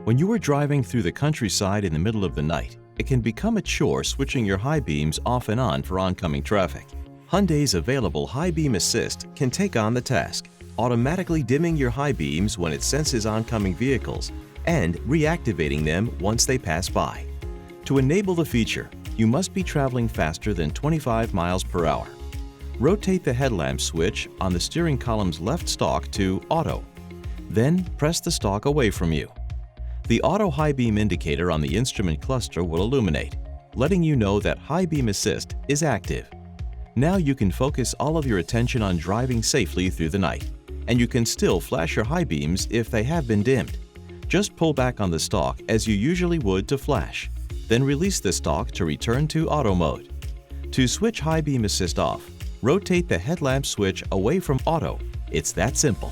When you are driving through the countryside in the middle of the night, it can become a chore switching your high beams off and on for oncoming traffic. Hyundai's available High Beam Assist can take on the task, automatically dimming your high beams when it senses oncoming vehicles and reactivating them once they pass by. To enable the feature, you must be traveling faster than 25 miles per hour. Rotate the headlamp switch on the steering column's left stalk to Auto. Then press the stalk away from you. The Auto High Beam indicator on the instrument cluster will illuminate, letting you know that High Beam Assist is active. Now you can focus all of your attention on driving safely through the night, and you can still flash your high beams if they have been dimmed. Just pull back on the stalk as you usually would to flash, then release the stalk to return to auto mode. To switch High Beam Assist off, rotate the headlamp switch away from auto. It's that simple.